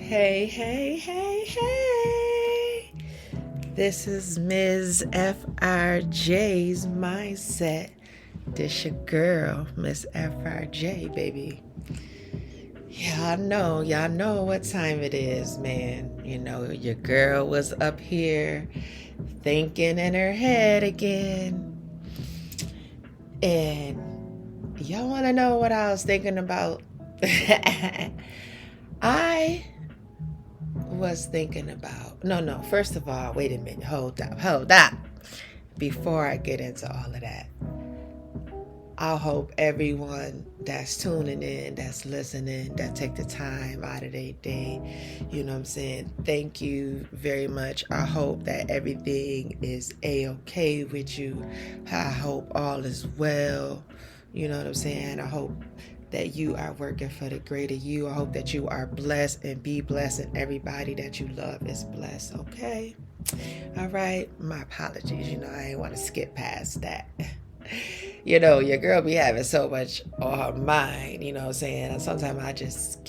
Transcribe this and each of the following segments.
Hey, hey, hey, hey. This is Ms. FRJ's Mindset. This your girl, Miss FRJ, baby. Y'all know what time it is, man. You know, your girl was up here thinking in her head again. And y'all want to know what I was thinking about? I was thinking about, no, first of all, wait a minute, hold up. Before I get into all of that, I hope everyone that's tuning in, that's listening, that take the time out of their day, you know what I'm saying? Thank you very much. I hope that everything is A-okay with you. I hope all is well. You know what I'm saying? I hope that you are working for the greater you. I hope that you are blessed and be blessed, and everybody that you love is blessed, okay? All right, my apologies. You know, I ain't want to skip past that. You know, your girl be having so much on her mind, you know what I'm saying? And sometimes I just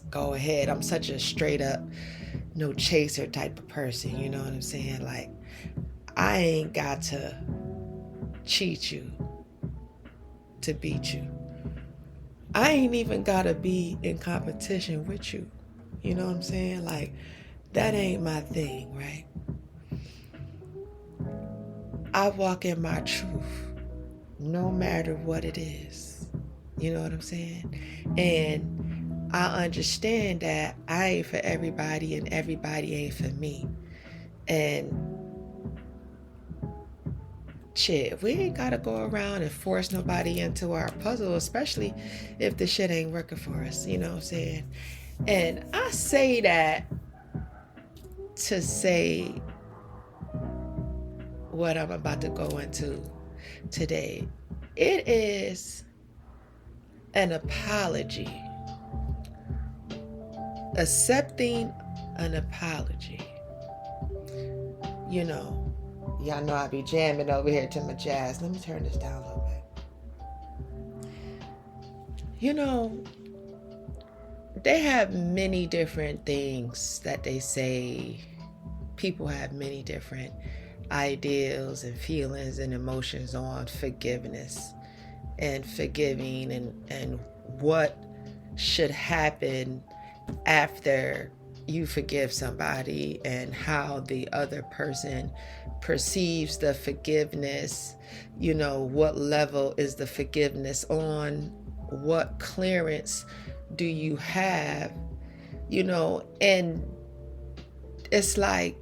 go ahead. I'm such a straight up, no chaser type of person, you know what I'm saying? Like, I ain't got to cheat you to beat you. I ain't even gotta be in competition with you. You know what I'm saying? Like, that ain't my thing, right? I walk in my truth no matter what it is. You know what I'm saying? And I understand that I ain't for everybody and everybody ain't for me. And shit, we ain't gotta go around and force nobody into our puzzle, especially if the shit ain't working for us, you know what I'm saying? And I say that to say what I'm about to go into today. It is an apology. Accepting an apology. You know, y'all know I be jamming over here to my jazz. Let me turn this down a little bit. You know, they have many different things that they say. People have many different ideals and feelings and emotions on forgiveness and forgiving and what should happen after you forgive somebody and how the other person perceives the forgiveness. You know, what level is the forgiveness on? What clearance do you have? You know, and it's like,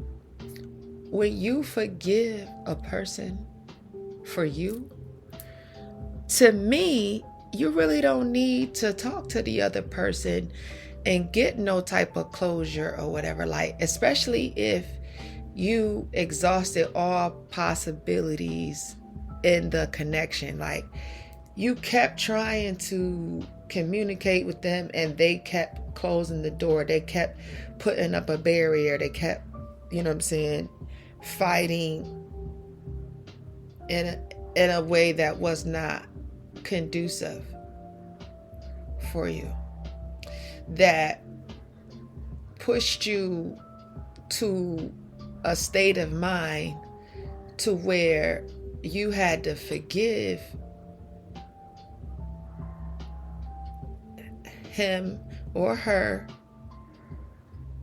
when you forgive a person for you, to me, you really don't need to talk to the other person and get no type of closure or whatever. Like, especially if you exhausted all possibilities in the connection. Like, you kept trying to communicate with them and they kept closing the door. They kept putting up a barrier. They kept, you know what I'm saying, fighting in a way that was not conducive for you, that pushed you to a state of mind to where you had to forgive him or her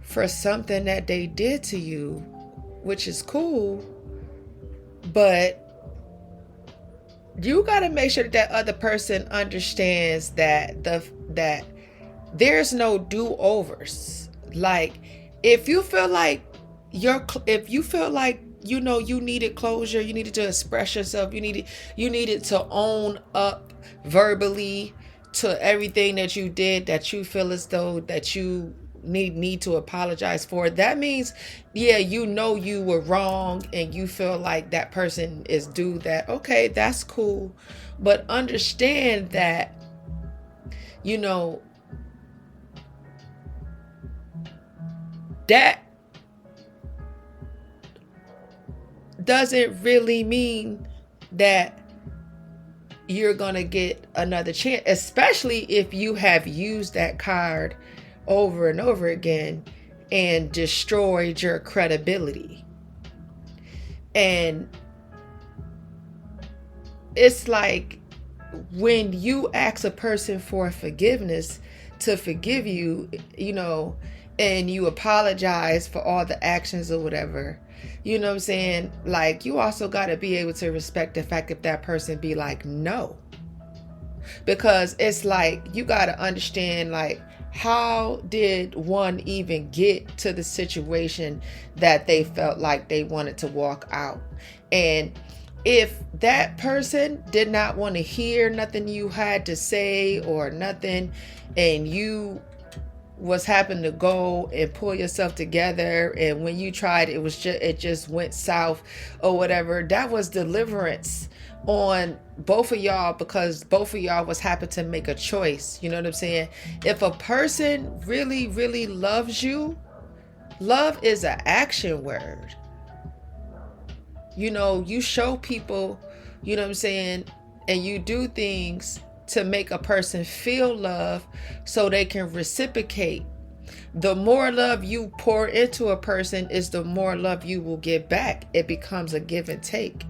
for something that they did to you, which is cool, but you got to make sure that other person understands that that there's no do-overs. Like, if you feel like you know, you needed closure, you needed to express yourself, you needed to own up verbally to everything that you did, that you feel as though that you need to apologize for, that means, yeah, you know you were wrong and you feel like that person is due that. Okay, that's cool, but understand that, you know, that doesn't really mean that you're gonna get another chance, especially if you have used that card over and over again and destroyed your credibility. And it's like when you ask a person for forgiveness to forgive you, and you apologize for all the actions or whatever, you know what I'm saying? Like, you also got to be able to respect the fact if that person be like, no. Because it's like, you got to understand, like, how did one even get to the situation that they felt like they wanted to walk out? And if that person did not want to hear nothing you had to say or nothing, and you was having to go and pull yourself together, and when you tried, it just went south or whatever, that was deliverance on both of y'all, because both of y'all was happy to make a choice. You know what I'm saying? If a person really, really loves you, love is an action word. You show people, you know what I'm saying, and you do things to make a person feel love so they can reciprocate. The more love you pour into a person is the more love you will get back. It becomes a give and take.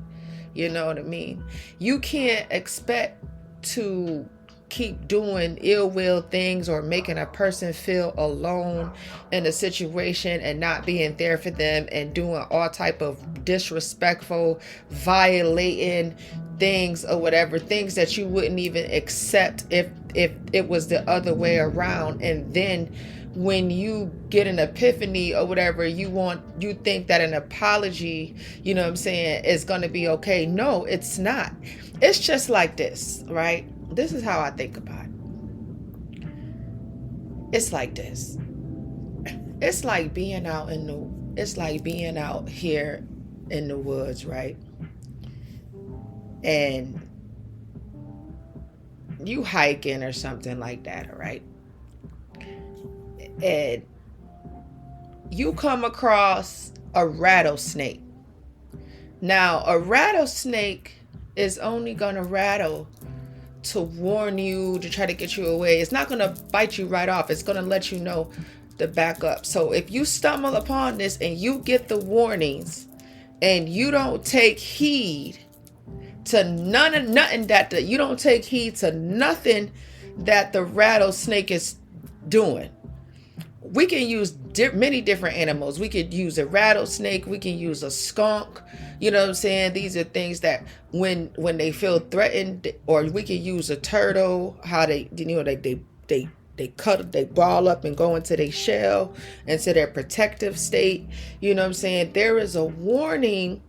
You know what I mean? You can't expect to keep doing ill will things or making a person feel alone in a situation and not being there for them and doing all type of disrespectful, violating things or whatever, things that you wouldn't even accept if it was the other way around. And then when you get an epiphany or whatever, you think that an apology, you know what I'm saying, is going to be okay. No, it's not. It's just like this, right? This is how I think about it. It's like this. It's like being out here in the woods, right? And you hiking or something like that, all right? And you come across a rattlesnake. Now, a rattlesnake is only going to rattle to warn you, to try to get you away. It's not going to bite you right off. It's going to let you know to back up. So if you stumble upon this and you get the warnings and you don't take heed to nothing that you don't take heed to nothing that the rattlesnake is doing. We can use many different animals. We could use a rattlesnake. We can use a skunk. You know what I'm saying? These are things that when they feel threatened, or we could use a turtle. How they they ball up and go into their shell, into their protective state. You know what I'm saying? There is a warning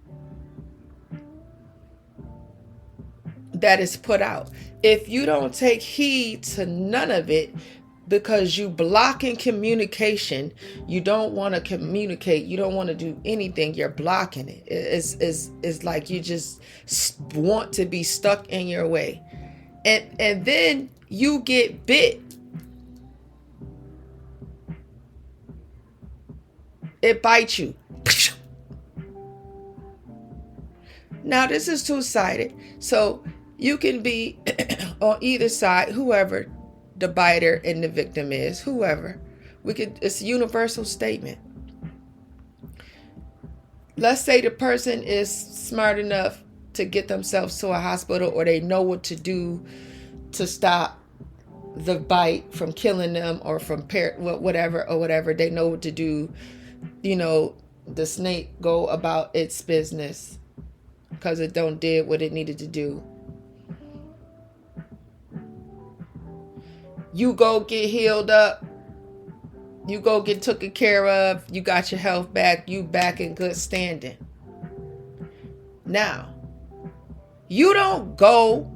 that is put out. If you don't take heed to none of it, because you blocking communication, you don't want to communicate, you don't want to do anything, you're blocking it. It's like you just want to be stuck in your way, and then you get bit. It bites you. Now this is two-sided, so you can be on either side, whoever the biter and the victim is, whoever. It's a universal statement. Let's say the person is smart enough to get themselves to a hospital, or they know what to do to stop the bite from killing them, or from whatever. They know what to do. The snake go about its business because it did what it needed to do. You go get healed up. You go get taken care of. You got your health back. You back in good standing. Now, you don't go,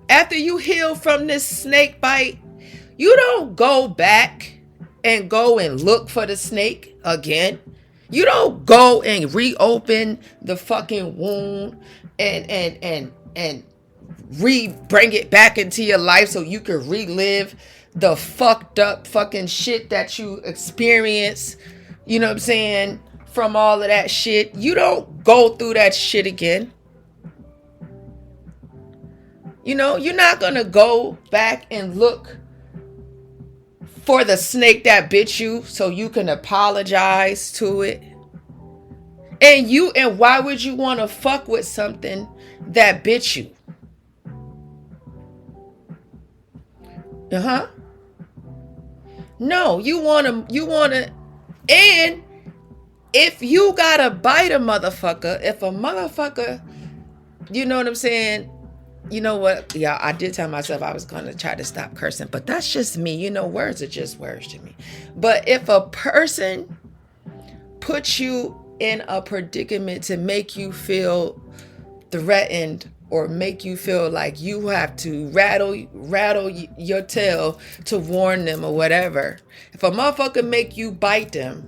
after you heal from this snake bite, you don't go back and go and look for the snake again. You don't go and reopen the fucking wound and bring it back into your life so you can relive the fucked up fucking shit that you experienced, you know what I'm saying, from all of that shit. You don't go through that shit again. You're not gonna go back and look for the snake that bit you so you can apologize to it. And why would you want to fuck with something that bit you? No, you want to, and if you gotta bite a motherfucker, if a motherfucker, you know what I'm saying? You know what? Yeah, I did tell myself I was going to try to stop cursing, but that's just me. You know, words are just words to me. But if a person puts you in a predicament to make you feel threatened or make you feel like you have to rattle your tail to warn them or whatever, if a motherfucker make you bite them,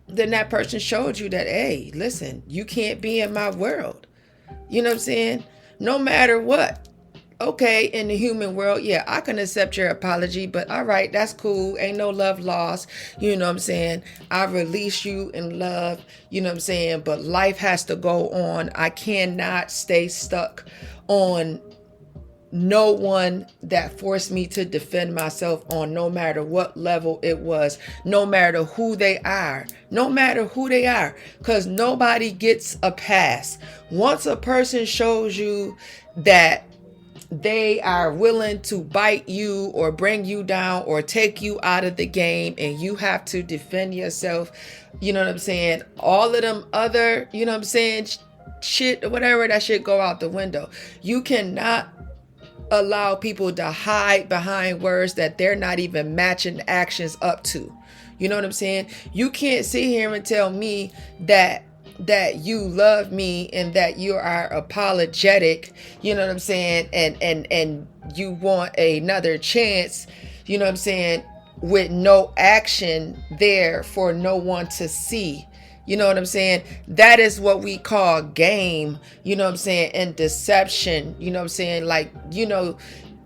then that person showed you that, hey, listen, you can't be in my world. You know what I'm saying? No matter what. Okay, in the human world, yeah, I can accept your apology, but all right, that's cool. Ain't no love lost. You know what I'm saying? I release you in love. You know what I'm saying? But life has to go on. I cannot stay stuck on no one that forced me to defend myself on no matter what level it was, no matter who they are, because nobody gets a pass. Once a person shows you that they are willing to bite you or bring you down or take you out of the game and you have to defend yourself, you know what I'm saying? All of them other, you know what I'm saying, shit or whatever, that shit go out the window. You cannot allow people to hide behind words that they're not even matching actions up to. You know what I'm saying? You can't sit here and tell me that you love me and that you are apologetic, you know what I'm saying, and you want another chance, you know what I'm saying, with no action there for no one to see. You know what I'm saying? That is what we call game, you know what I'm saying, and deception, you know what I'm saying? Like, you know,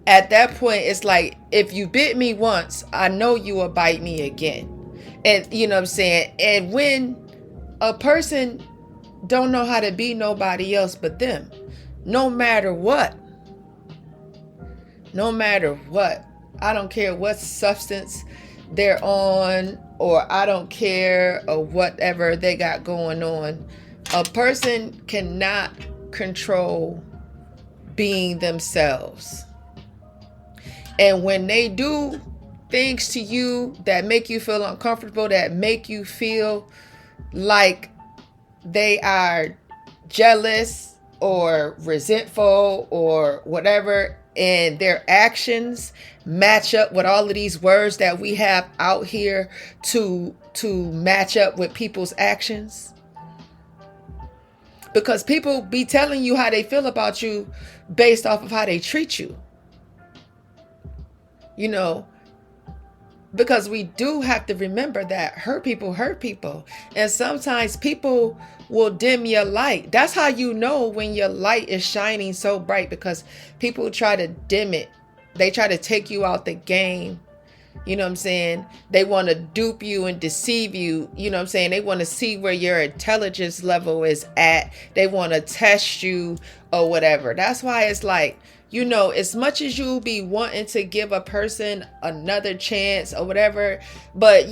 at that point, it's like, if you bit me once, I know you will bite me again. And, you know what I'm saying? And when a person don't know how to be nobody else but them, no matter what, I don't care what substance they're on, or I don't care, or whatever they got going on, a person cannot control being themselves. And when they do things to you that make you feel uncomfortable, that make you feel like they are jealous or resentful or whatever, and their actions match up with all of these words that we have out here to match up with people's actions. Because people be telling you how they feel about you based off of how they treat you. You know, because we do have to remember that hurt people. And sometimes people will dim your light. That's how you know when your light is shining so bright, because people try to dim it. They try to take you out the game. You know what I'm saying? They want to dupe you and deceive you. You know what I'm saying? They want to see where your intelligence level is at. They want to test you or whatever. That's why it's like, you know, as much as you be wanting to give a person another chance or whatever, but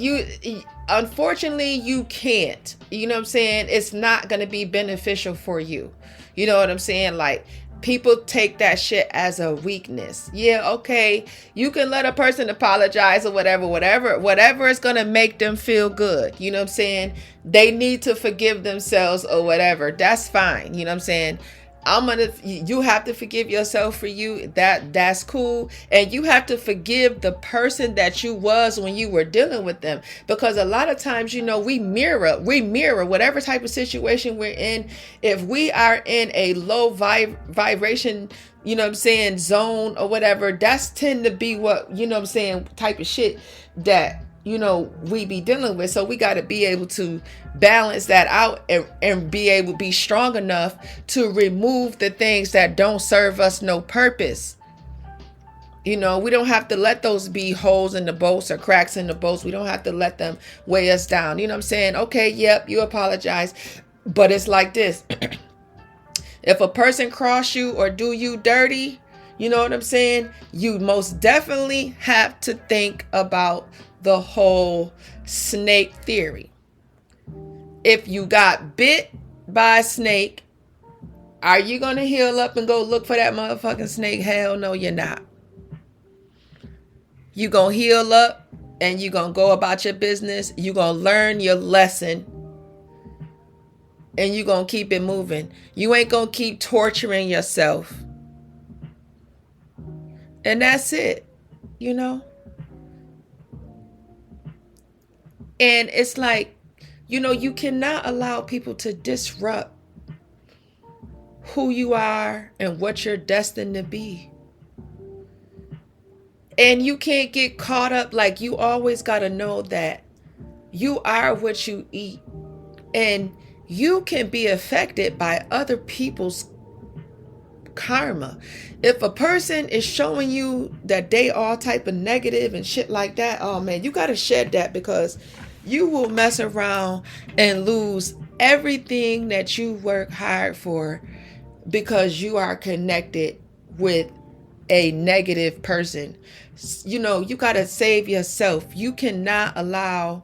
unfortunately, you can't. You know what I'm saying? It's not going to be beneficial for you. You know what I'm saying? Like, people take that shit as a weakness. Yeah, okay, you can let a person apologize or whatever is going to make them feel good. You know what I'm saying? They need to forgive themselves or whatever. That's fine. You know what I'm saying? You have to forgive yourself for you. That's cool. And you have to forgive the person that you was when you were dealing with them. Because a lot of times, you know, we mirror whatever type of situation we're in. If we are in a low vibration, you know what I'm saying, zone or whatever, that's tend to be what, you know what I'm saying, type of shit that, you know, we be dealing with. So we got to be able to balance that out and be able to be strong enough to remove the things that don't serve us no purpose. You know, we don't have to let those be holes in the boats or cracks in the boats. We don't have to let them weigh us down. You know what I'm saying? Okay, yep, you apologize. But it's like this. If a person cross you or do you dirty, You know what I'm saying? You most definitely have to think about the whole snake theory. If you got bit by a snake, are you going to heal up and go look for that motherfucking snake? Hell no, you're not. You going to heal up and you going to go about your business. You going to learn your lesson and you going to keep it moving. You ain't going to keep torturing yourself. And that's it, you know? And it's like, you know, you cannot allow people to disrupt who you are and what you're destined to be. And you can't get caught up. Like, you always got to know that you are what you eat. And you can be affected by other people's karma. If a person is showing you that they all type of negative and shit like that, oh man, you got to shed that, because you will mess around and lose everything that you work hard for, because you are connected with a negative person. You know, you got to save yourself. You cannot allow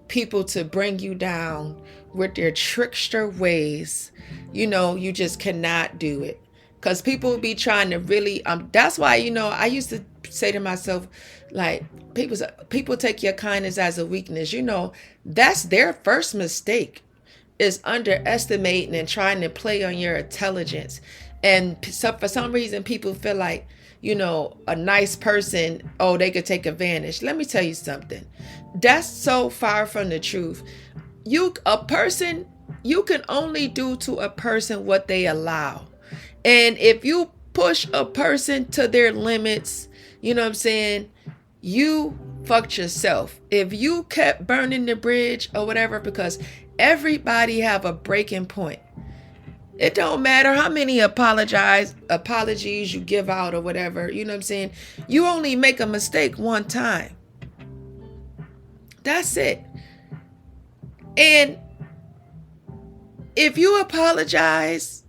people to bring you down with their trickster ways. You know, you just cannot do it. Because people be trying to really, that's why, you know, I used to say to myself, like, people take your kindness as a weakness. You know, that's their first mistake, is underestimating and trying to play on your intelligence. And so for some reason, people feel like, you know, a nice person, oh, they could take advantage. Let me tell you something. That's so far from the truth. You can only do to a person what they allow. And if you push a person to their limits, you know what I'm saying, you fucked yourself. If you kept burning the bridge or whatever, because everybody have a breaking point. It don't matter how many apologies you give out or whatever, you know what I'm saying? You only make a mistake one time. That's it. And if you apologize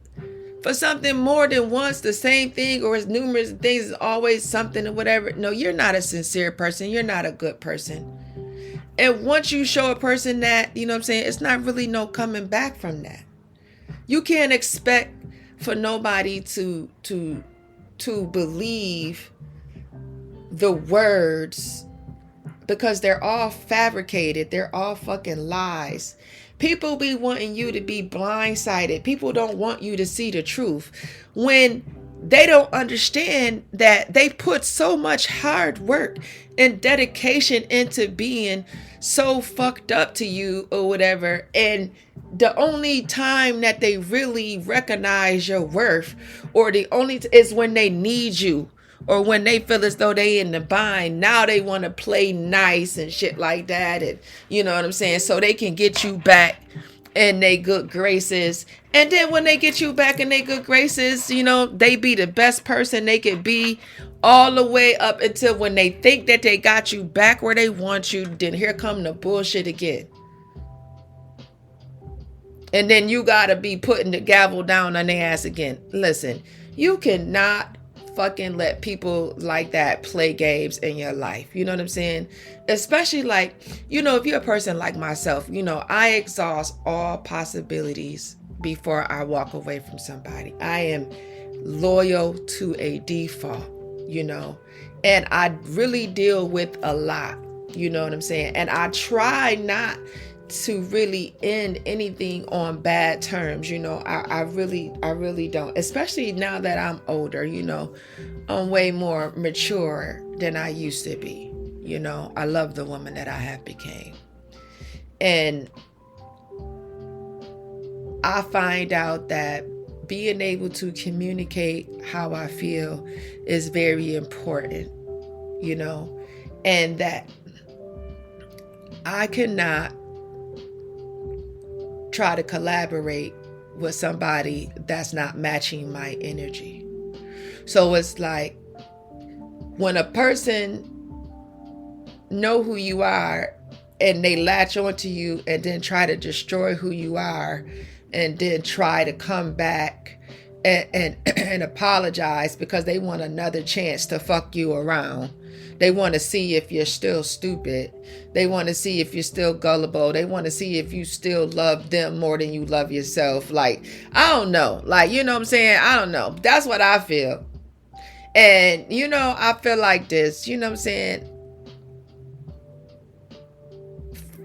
for something more than once, the same thing, or as numerous things, is always something or whatever, no, you're not a sincere person. You're not a good person. And once you show a person that, you know what I'm saying, it's not really no coming back from that. You can't expect for nobody to believe the words, because they're all fabricated. They're all fucking lies. People be wanting you to be blindsided. People don't want you to see the truth, when they don't understand that they put so much hard work and dedication into being so fucked up to you or whatever. And the only time that they really recognize your worth, or the only is when they need you, or when they feel as though they in the bind. Now they want to play nice and shit like that. And you know what I'm saying? So they can get you back in their good graces. And then when they get you back in their good graces, you know, they be the best person they could be, all the way up until when they think that they got you back where they want you. Then here come the bullshit again. And then you got to be putting the gavel down on their ass again. Listen, you cannot fucking let people like that play games in your life. You know what I'm saying? Especially like, you know, if you're a person like myself, you know, I exhaust all possibilities before I walk away from somebody. I am loyal to a default, you know, and I really deal with a lot, you know what I'm saying? And I try not to really end anything on bad terms. You know, I really don't, especially now that I'm older. You know, I'm way more mature than I used to be. You know, I love the woman that I have became, and I find out that being able to communicate how I feel is very important, you know, and that I cannot try to collaborate with somebody that's not matching my energy. So it's like, when a person know who you are and they latch onto you and then try to destroy who you are, and then try to come back and apologize because they want another chance to fuck you around. They want to see if you're still stupid. They want to see if you're still gullible. They want to see if you still love them more than you love yourself. Like, I don't know. Like, you know what I'm saying? I don't know. That's what I feel. And, you know, I feel like this. You know what I'm saying?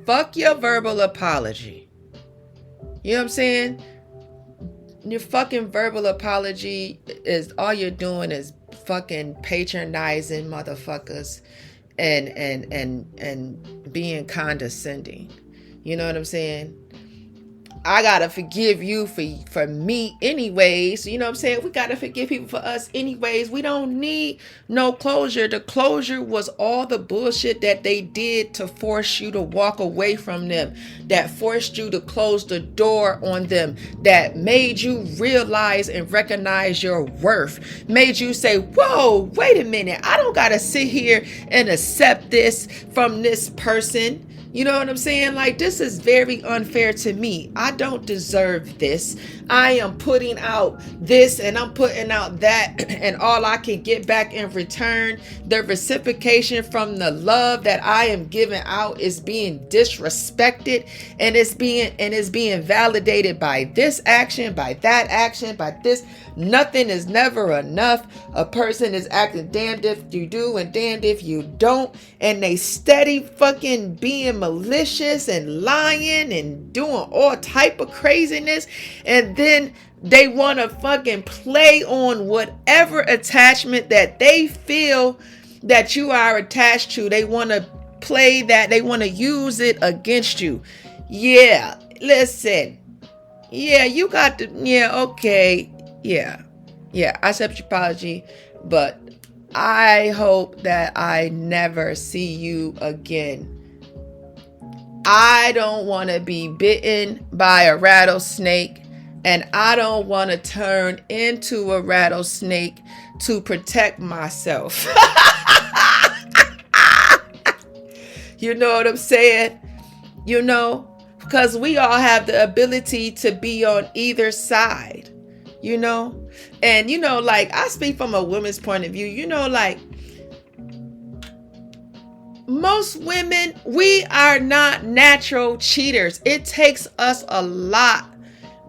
Fuck your verbal apology. You know what I'm saying? Your fucking verbal apology is all you're doing is fucking patronizing motherfuckers and being condescending. You know what I'm saying? I gotta forgive you for me anyways. You know what I'm saying? We gotta forgive people for us anyways. We don't need no closure. The closure was all the bullshit that they did to force you to walk away from them, that forced you to close the door on them, that made you realize and recognize your worth, made you say, whoa, wait a minute, I don't gotta sit here and accept this from this person. You know what I'm saying? Like, this is very unfair to me. I don't deserve this. I am putting out this and I'm putting out that, and all I can get back in return, the reciprocation from the love that I am giving out, is being disrespected, and it's being validated by this action, by that action, by this. Nothing is never enough. A person is acting damned if you do and damned if you don't, and they steady fucking being malicious and lying and doing all type of craziness, and then they want to fucking play on whatever attachment that they feel that you are attached to. They want to play that. They want to use it against you. Yeah, listen. Yeah, you got to. Yeah, okay. Yeah, I accept your apology, but I hope that I never see you again. I don't want to be bitten by a rattlesnake, and I don't want to turn into a rattlesnake to protect myself. You know what I'm saying? You know, because we all have the ability to be on either side. You know, and you know, like, I speak from a woman's point of view. You know, like, most women, we are not natural cheaters. It takes us a lot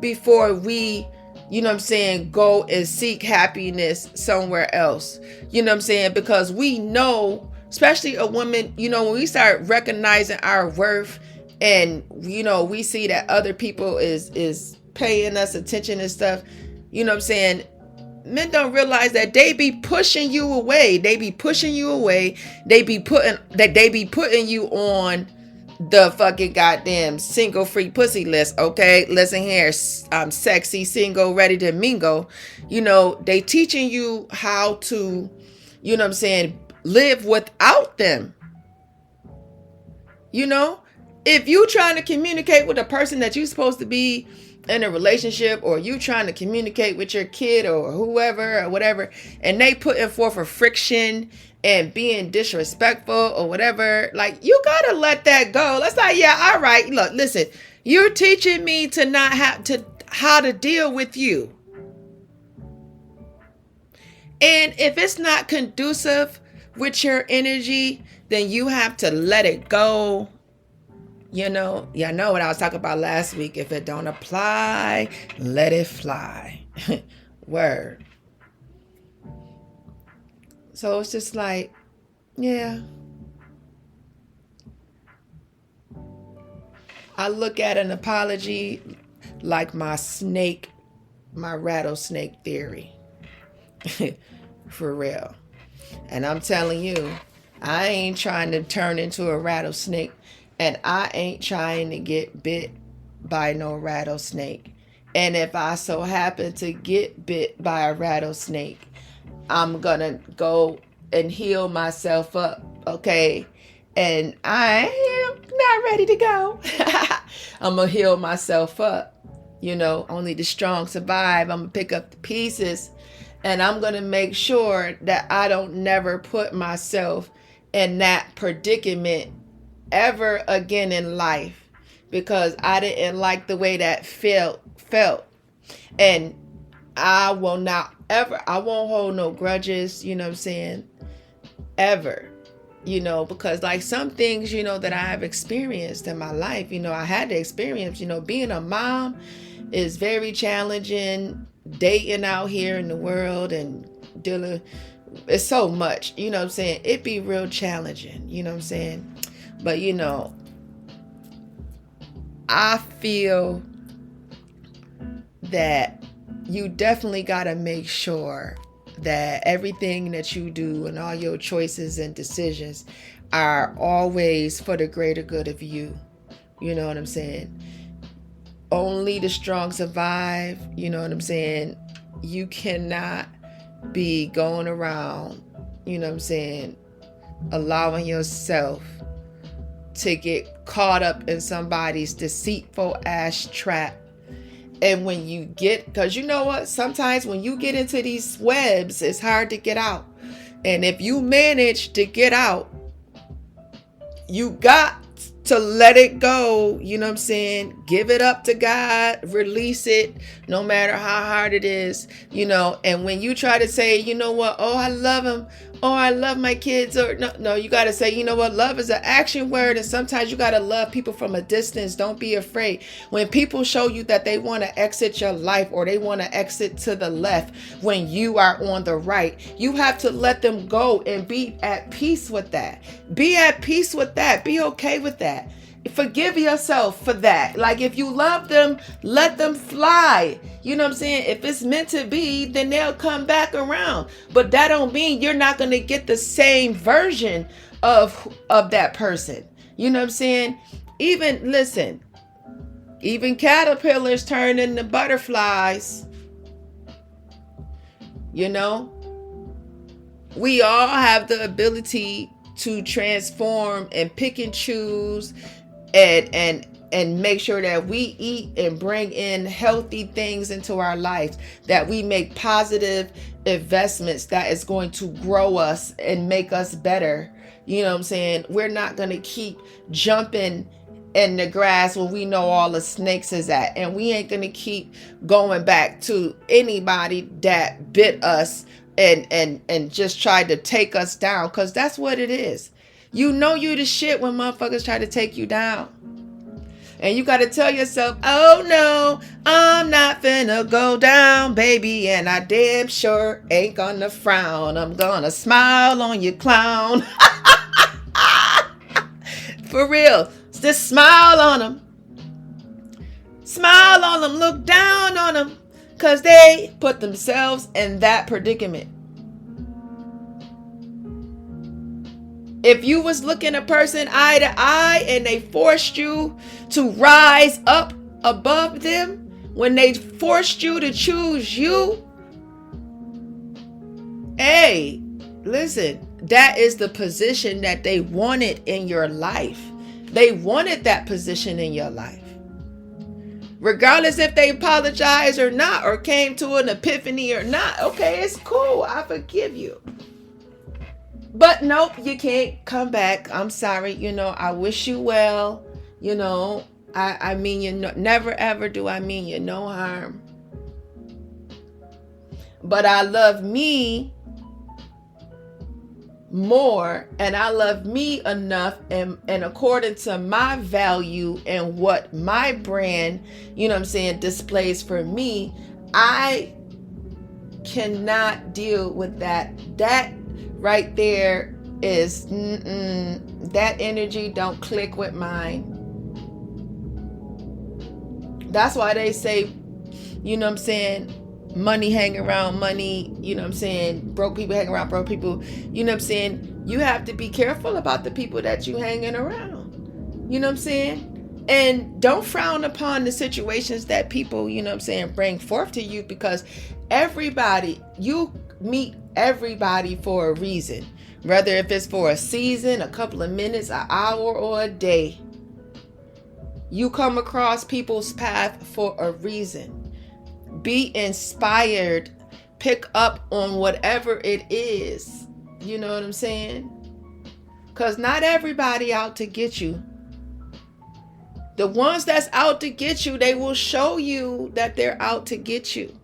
before we, you know what I'm saying, go and seek happiness somewhere else. You know what I'm saying? Because we know, especially a woman, you know, when we start recognizing our worth, and, you know, we see that other people is paying us attention and stuff. You know what I'm saying? Men don't realize that they be pushing you away. They be pushing you away. They be putting you on the fucking goddamn single free pussy list. Okay, listen here, I'm sexy, single, ready to mingle. You know, they teaching you how to, you know what I'm saying, live without them. You know, if you trying to communicate with a person that you're supposed to be in a relationship, or you trying to communicate with your kid or whoever or whatever, and they putting forth a friction and being disrespectful or whatever, like, you gotta let that go. That's like, yeah, all right, look, listen, you're teaching me to not have to how to deal with you, and if it's not conducive with your energy, then you have to let it go. You know, y'all know what I was talking about last week. If it don't apply, let it fly. Word. So it's just like, yeah. I look at an apology like my rattlesnake theory. For real. And I'm telling you, I ain't trying to turn into a rattlesnake. And I ain't trying to get bit by no rattlesnake. And if I so happen to get bit by a rattlesnake, I'm going to go and heal myself up, okay? And I am not ready to go. I'm going to heal myself up. You know, only the strong survive. I'm going to pick up the pieces. And I'm going to make sure that I don't never put myself in that predicament ever again in life, because I didn't like the way that felt. And I will not ever, I won't hold no grudges, you know what I'm saying? Ever. You know, because like some things, you know, that I have experienced in my life, you know, I had to experience, you know, being a mom is very challenging, dating out here in the world and dealing, it's so much, you know what I'm saying? It be real challenging, you know what I'm saying? But, you know, I feel that you definitely got to make sure that everything that you do and all your choices and decisions are always for the greater good of you. You know what I'm saying? Only the strong survive. You know what I'm saying? You cannot be going around, you know what I'm saying, allowing yourself to get caught up in somebody's deceitful ass trap. And when you get, because you know what, sometimes when you get into these webs, it's hard to get out. And if you manage to get out, you got to let it go. You know what I'm saying? Give it up to God, release it, no matter how hard it is, you know. And when you try to say, you know what, oh, I love him, oh, I love my kids, or no, you got to say, you know what, love is an action word. And sometimes you got to love people from a distance. Don't be afraid. When people show you that they want to exit your life or they want to exit to the left when you are on the right, you have to let them go and be at peace with that. Be at peace with that. Be okay with that. Forgive yourself for that. Like if you love them, let them fly. You know what I'm saying? If it's meant to be, then they'll come back around. But that don't mean you're not going to get the same version of that person. You know what I'm saying? Even caterpillars turn into butterflies. You know? We all have the ability to transform and pick and choose and make sure that we eat and bring in healthy things into our lives, that we make positive investments that is going to grow us and make us better. You know what I'm saying? We're not going to keep jumping in the grass when we know all the snakes is at, and we ain't going to keep going back to anybody that bit us and just tried to take us down, because that's what it is. You know you the shit when motherfuckers try to take you down. And you got to tell yourself, oh no, I'm not finna go down, baby. And I damn sure ain't gonna frown. I'm gonna smile on you, clown. For real. Just smile on them. Smile on them. Look down on them. Because they put themselves in that predicament. If you was looking a person eye to eye and they forced you to rise up above them, when they forced you to choose you, hey, listen, that is the position that they wanted in your life. They wanted that position in your life. Regardless if they apologized or not, or came to an epiphany or not. Okay, it's cool. I forgive you. But nope, you can't come back. I'm sorry. You know, I wish you well. You know, I mean you no, never ever do I mean you no harm. But I love me more, and I love me enough, and according to my value and what my brand, you know what I'm saying, displays for me, I cannot deal with that. That right there is that energy don't click with mine. That's why they say, you know what I'm saying, money hang around money, you know what I'm saying, broke people hang around broke people. You know what I'm saying? You have to be careful about the people that you hanging around. You know what I'm saying? And don't frown upon the situations that people, you know what I'm saying, bring forth to you, because everybody, you meet everybody for a reason. Whether if it's for a season, a couple of minutes, an hour, or a day. You come across people's path for a reason. Be inspired. Pick up on whatever it is. You know what I'm saying? Because not everybody out to get you. The ones that's out to get you, they will show you that they're out to get you.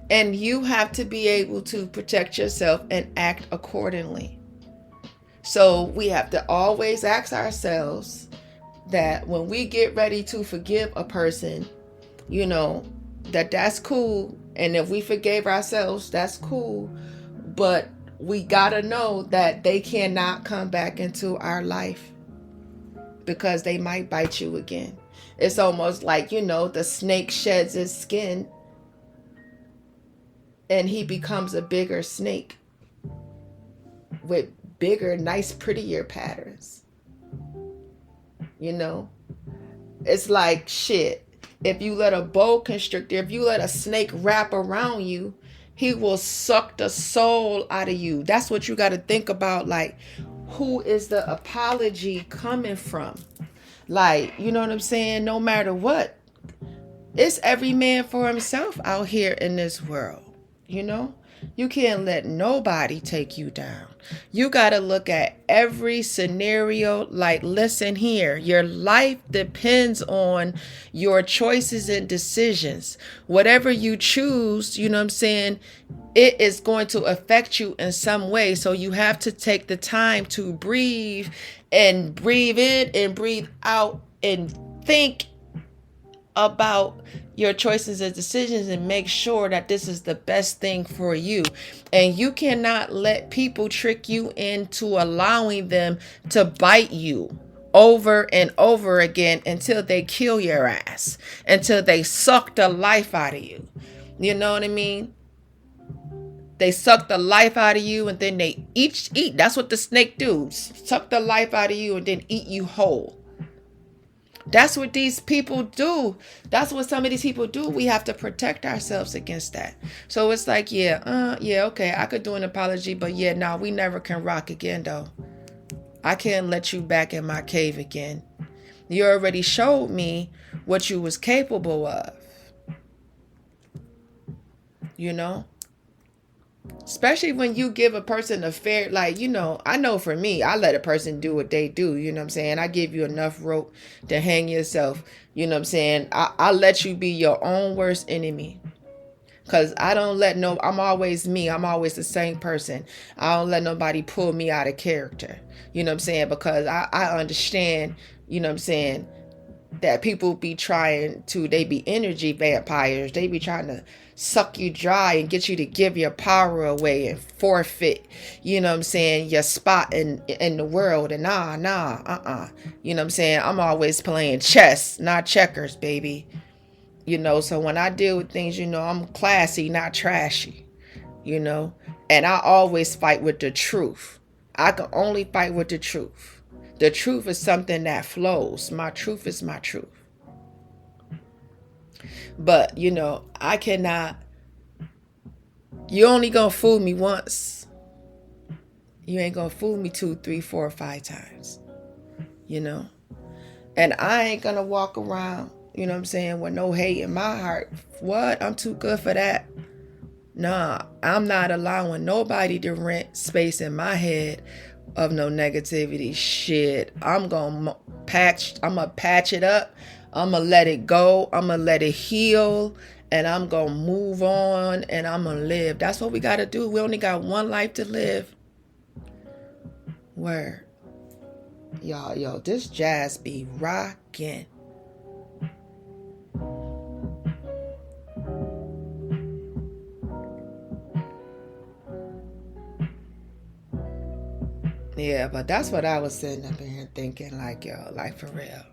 And you have to be able to protect yourself and act accordingly. So we have to always ask ourselves that when we get ready to forgive a person, that's cool. And if we forgave ourselves, that's cool. But we gotta know that they cannot come back into our life, because they might bite you again. It's almost like, the snake sheds his skin and he becomes a bigger snake with bigger, nice, prettier patterns. It's like shit. If you let a boa constrictor, if you let a snake wrap around you, he will suck the soul out of you. That's what you got to think about. Like, who is the apology coming from? Like, you know what I'm saying? No matter what, it's every man for himself out here in this world. You can't let nobody take you down. You got to look at every scenario like, listen here, your life depends on your choices and decisions. Whatever you choose, it is going to affect you in some way. So you have to take the time to breathe in and breathe out and think about your choices and decisions and make sure that this is the best thing for you. And you cannot let people trick you into allowing them to bite you over and over again until they kill your ass, until they suck the life out of you. You know what I mean? They suck the life out of you and then they eat. That's what the snake do. Suck the life out of you and then eat you whole. That's what these people do. That's what some of these people do. We have to protect ourselves against that. So it's like, okay, I could do an apology, but we never can rock again, though. I can't let you back in my cave again. You already showed me what you was capable of. Especially when you give a person a fair, I know for me, I let a person do what they do. You know what I'm saying? I give you enough rope to hang yourself. You know what I'm saying? I let you be your own worst enemy. Because I don't I'm always me. I'm always the same person. I don't let nobody pull me out of character. You know what I'm saying? Because I understand, that people be they be energy vampires. They be trying to suck you dry and get you to give your power away and forfeit, your spot in the world. And You know what I'm saying? I'm always playing chess, not checkers, baby. So when I deal with things, I'm classy, not trashy, and I always fight with the truth. I can only fight with the truth. The truth is something that flows. My truth is my truth. But, I cannot. You only gonna fool me once. You ain't gonna fool me 2, 3, 4, 5 times. And I ain't gonna walk around, with no hate in my heart. What? I'm too good for that. Nah, I'm not allowing nobody to rent space in my head of no negativity shit. I'm gonna patch it up. I'm gonna let it go. I'm gonna let it heal. And I'm gonna move on and I'm gonna live. That's what we gotta do. We only got one life to live. Word. Yo, this jazz be rocking. Yeah, but that's what I was sitting up in here thinking, like for real.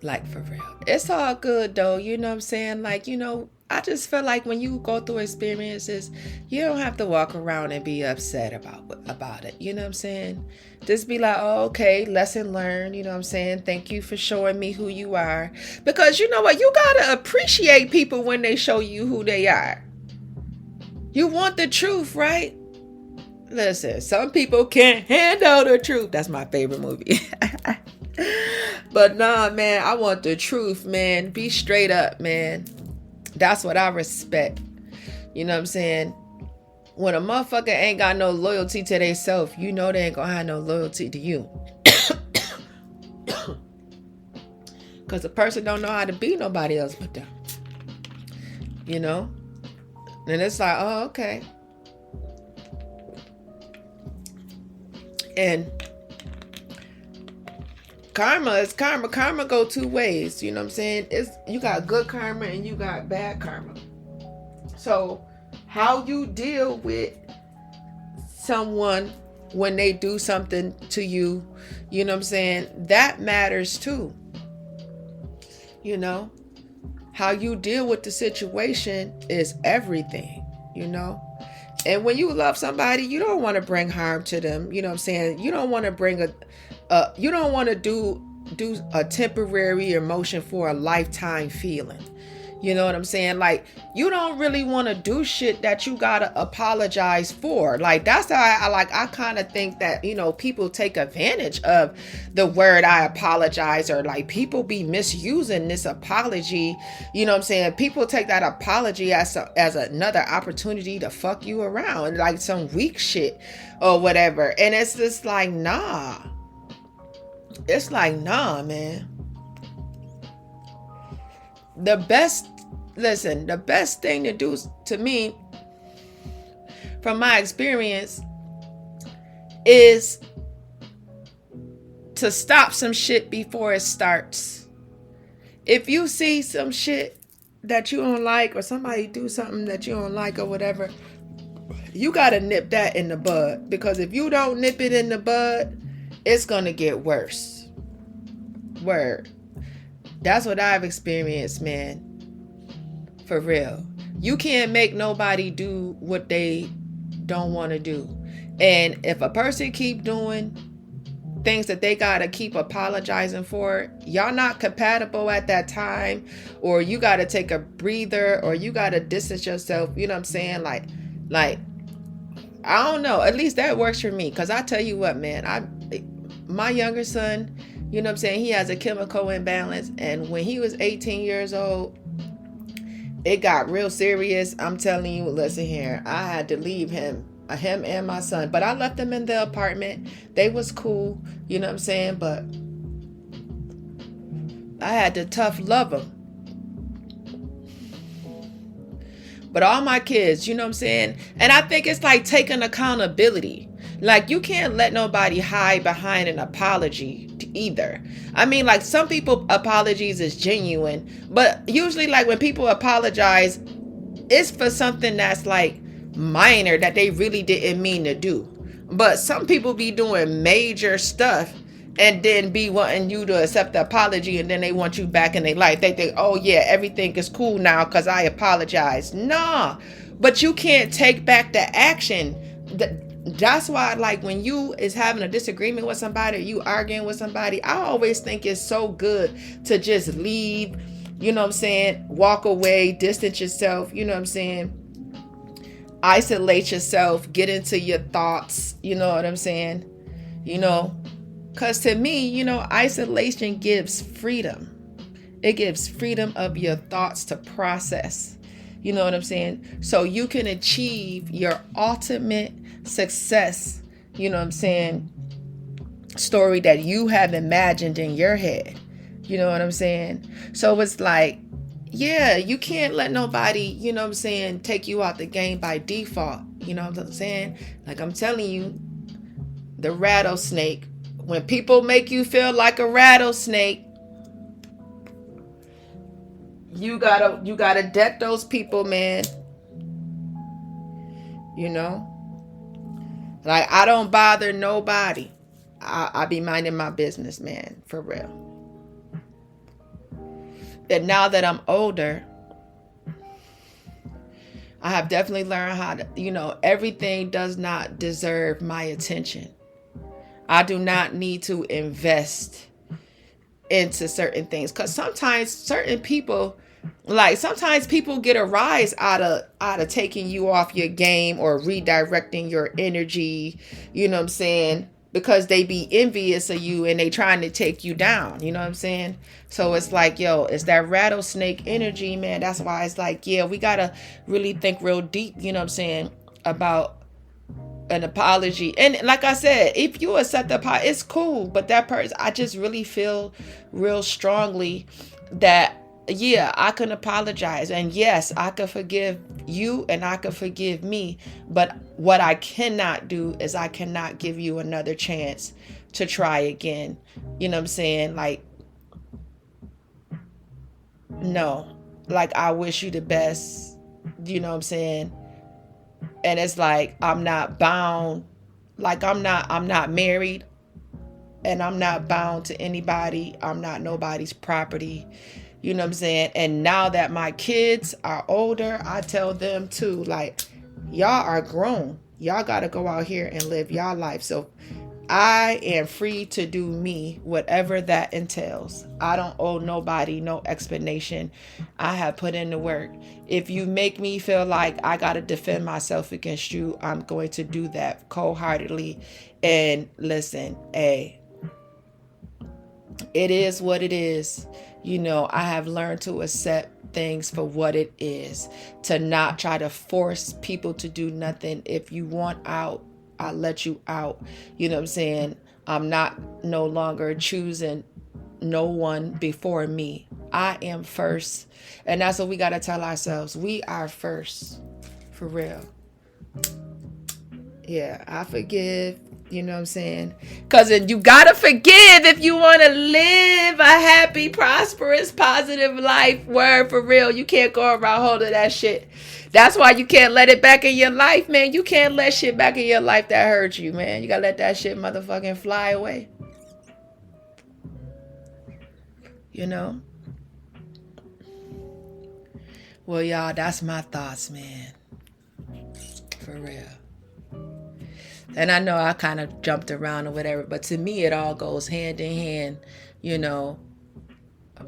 Like, for real. It's all good, though. You know what I'm saying? I just feel like when you go through experiences, you don't have to walk around and be upset about it. You know what I'm saying? Just be like, oh, okay, lesson learned. You know what I'm saying? Thank you for showing me who you are. Because you know what? You got to appreciate people when they show you who they are. You want the truth, right? Listen, some people can't handle the truth. That's my favorite movie. But nah, man, I want the truth, man. Be straight up, man. That's what I respect. You know what I'm saying? When a motherfucker ain't got no loyalty to themselves, they ain't gonna have no loyalty to you. Because a person don't know how to be nobody else but them. you know? And it's like, oh, okay. And karma is karma. Karma go two ways, you know what I'm saying? You got good karma and you got bad karma. So how you deal with someone when they do something to you, you know what I'm saying, that matters too. You know, how you deal with the situation is everything, you know. And when you love somebody, you don't want to bring harm to them, you know what I'm saying? You don't want to bring you don't want to do a temporary emotion for a lifetime feeling. You know what I'm saying? Like, you don't really want to do shit that you gotta apologize for. Like, that's how I kind of think that, you know, people take advantage of the word I apologize, or like people be misusing this apology. You know what I'm saying? People take that apology as another opportunity to fuck you around, like some weak shit or whatever. And it's just like, nah. It's like, nah, man. The best thing to do, to me, from my experience, is to stop some shit before it starts. If you see some shit that you don't like, or somebody do something that you don't like or whatever, you gotta nip that in the bud. Because if you don't nip it in the bud, it's gonna get worse. Word. That's what I've experienced, man. For real. You can't make nobody do what they don't want to do. And if a person keep doing things that they gotta keep apologizing for, y'all not compatible at that time, or you gotta take a breather, or you gotta distance yourself, you know what I'm saying? Like, I don't know. At least that works for me. Because I tell you what, man, my younger son, you know what I'm saying, he has a chemical imbalance. And when he was 18 years old, it got real serious. I'm telling you, listen here, I had to leave him and my son. But I left them in the apartment. They was cool, you know what I'm saying? But I had to tough love them. But all my kids, you know what I'm saying? And I think it's like taking accountability. Like, you can't let nobody hide behind an apology either. I mean, like, some people apologies is genuine, but usually, like, when people apologize, it's for something that's like minor that they really didn't mean to do. But some people be doing major stuff and then be wanting you to accept the apology, and then they want you back in their life. They think, oh yeah, everything is cool now because I apologize. Nah, but you can't take back the action. That's why, like, when you is having a disagreement with somebody, or you arguing with somebody, I always think it's so good to just leave, you know what I'm saying, walk away, distance yourself, you know what I'm saying, isolate yourself, get into your thoughts, you know what I'm saying, you know, because to me, you know, isolation gives freedom. It gives freedom of your thoughts to process, you know what I'm saying, so you can achieve your ultimate success, you know what I'm saying, story that you have imagined in your head, you know what I'm saying. So it's like, yeah, you can't let nobody, you know what I'm saying, take you out the game by default, you know what I'm saying. Like, I'm telling you, the rattlesnake, when people make you feel like a rattlesnake, you gotta deck those people, man, you know. Like, I don't bother nobody. I be minding my business, man, for real. And now that I'm older, I have definitely learned how to, you know, everything does not deserve my attention. I do not need to invest into certain things. Because sometimes certain people, like, sometimes people get a rise out of taking you off your game or redirecting your energy, you know what I'm saying, because they be envious of you and they trying to take you down, you know what I'm saying. So it's like, yo, it's that rattlesnake energy, man. That's why it's like, yeah, we gotta really think real deep, you know what I'm saying, about an apology. And like I said, if you accept the apology, it's cool, but that person, I just really feel real strongly that yeah, I can apologize. And yes, I can forgive you and I can forgive me. But what I cannot do is I cannot give you another chance to try again. You know what I'm saying? Like, no. Like, I wish you the best. You know what I'm saying? And it's like, I'm not bound. Like, I'm not married. And I'm not bound to anybody. I'm not nobody's property. You know what I'm saying? And now that my kids are older, I tell them too, like, y'all are grown. Y'all got to go out here and live y'all life. So I am free to do me, whatever that entails. I don't owe nobody no explanation. I have put in the work. If you make me feel like I got to defend myself against you, I'm going to do that cold-heartedly. And listen, hey, it is what it is. You know, I have learned to accept things for what it is, to not try to force people to do nothing. If you want out, I'll let you out. You know what I'm saying? I'm not no longer choosing no one before me. I am first. And that's what we got to tell ourselves. We are first. For real. Yeah, I forgive. You know what I'm saying? Because you got to forgive if you want to live a happy, prosperous, positive life. Word, for real. You can't go around holding that shit. That's why you can't let it back in your life, man. You can't let shit back in your life that hurt you, man. You got to let that shit motherfucking fly away. You know? Well, y'all, that's my thoughts, man. For real. And I know I kind of jumped around or whatever, but to me, it all goes hand in hand, you know.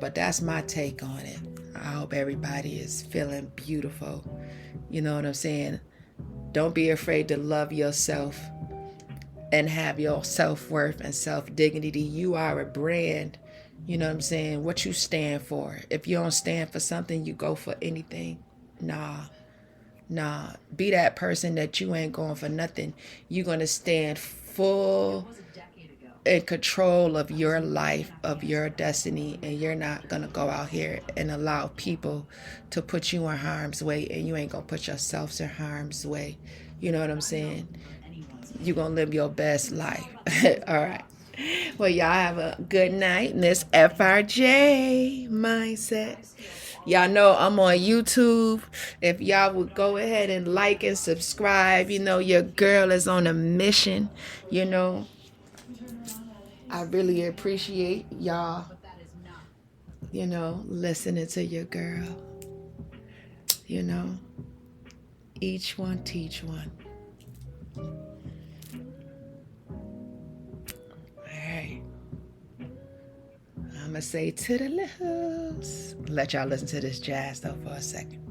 But that's my take on it. I hope everybody is feeling beautiful. You know what I'm saying? Don't be afraid to love yourself and have your self-worth and self-dignity. You are a brand. You know what I'm saying? What you stand for. If you don't stand for something, you go for anything. Nah, be that person that you ain't going for nothing. You're going to stand full in control of your life, of your destiny, and you're not going to go out here and allow people to put you in harm's way, and you ain't going to put yourself in harm's way. You know what I'm saying? You're going to live your best life. All right. Well, y'all have a good night. And this FRJ Mindset. Y'all know I'm on YouTube. If y'all would go ahead and like and subscribe, you know, your girl is on a mission, you know. I really appreciate y'all, you know, listening to your girl. You know, each one teach one. All right. I'm going to say to the levels. Let y'all listen to this jazz though for a second.